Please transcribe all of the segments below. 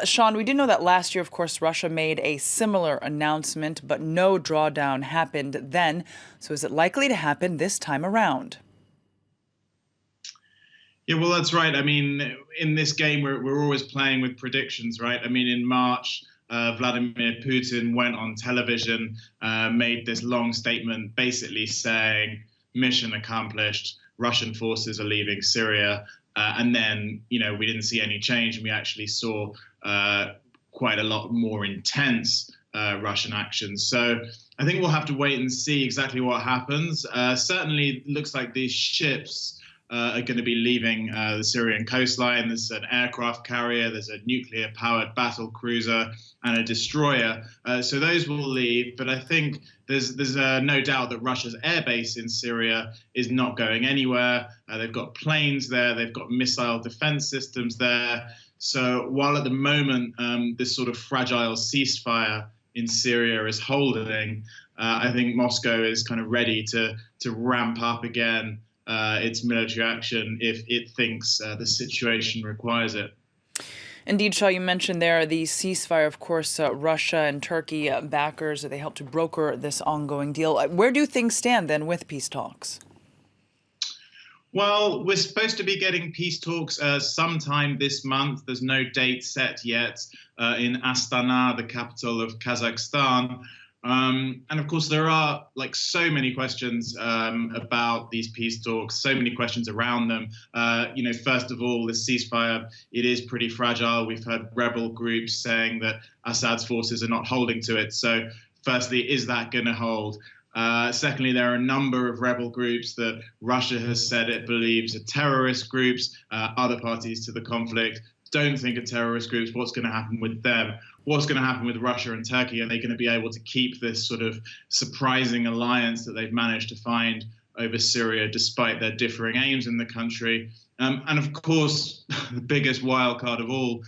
Sean, we do know that last year, of course, Russia made a similar announcement, but no drawdown happened then. So is it likely to happen this time around? Yeah, well, that's right. I mean, in this game, we're always playing with predictions, right? I mean, in March, Vladimir Putin went on television, made this long statement basically saying, mission accomplished, Russian forces are leaving Syria. And then, we didn't see any change, and we actually saw quite a lot more intense Russian actions. So I think we'll have to wait and see exactly what happens. Certainly, it looks like these ships are going to be leaving the Syrian coastline. There's an aircraft carrier, there's a nuclear-powered battle cruiser, and a destroyer. So those will leave. But I think there's no doubt that Russia's airbase in Syria is not going anywhere. They've got planes there, they've got missile defense systems there. So while at the moment this sort of fragile ceasefire in Syria is holding, I think Moscow is kind of ready to ramp up again its military action if it thinks the situation requires it. Indeed, Shaw, you mentioned there the ceasefire. Of course, Russia and Turkey backers, they helped to broker this ongoing deal. Where do things stand then with peace talks? Well, we're supposed to be getting peace talks sometime this month. There's no date set yet in Astana, the capital of Kazakhstan. And of course, there are so many questions about these peace talks, so many questions around them. First of all, the ceasefire, it is pretty fragile. We've heard rebel groups saying that Assad's forces are not holding to it. So firstly, is that going to hold? Secondly, there are a number of rebel groups that Russia has said it believes are terrorist groups. Other parties to the conflict don't think are terrorist groups. What's going to happen with them? What's going to happen with Russia and Turkey? Are they going to be able to keep this sort of surprising alliance that they've managed to find over Syria, despite their differing aims in the country? And of course, the biggest wild card of all,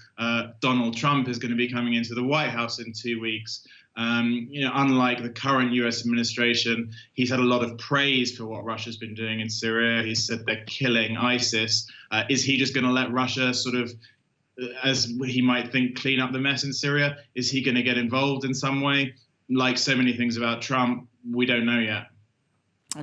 Donald Trump is going to be coming into the White House in 2 weeks. Unlike the current US administration, he's had a lot of praise for what Russia's been doing in Syria. He said they're killing ISIS. Is he just going to let Russia sort of, as he might think, clean up the mess in Syria? Is he going to get involved in some way? Like so many things about Trump, we don't know yet.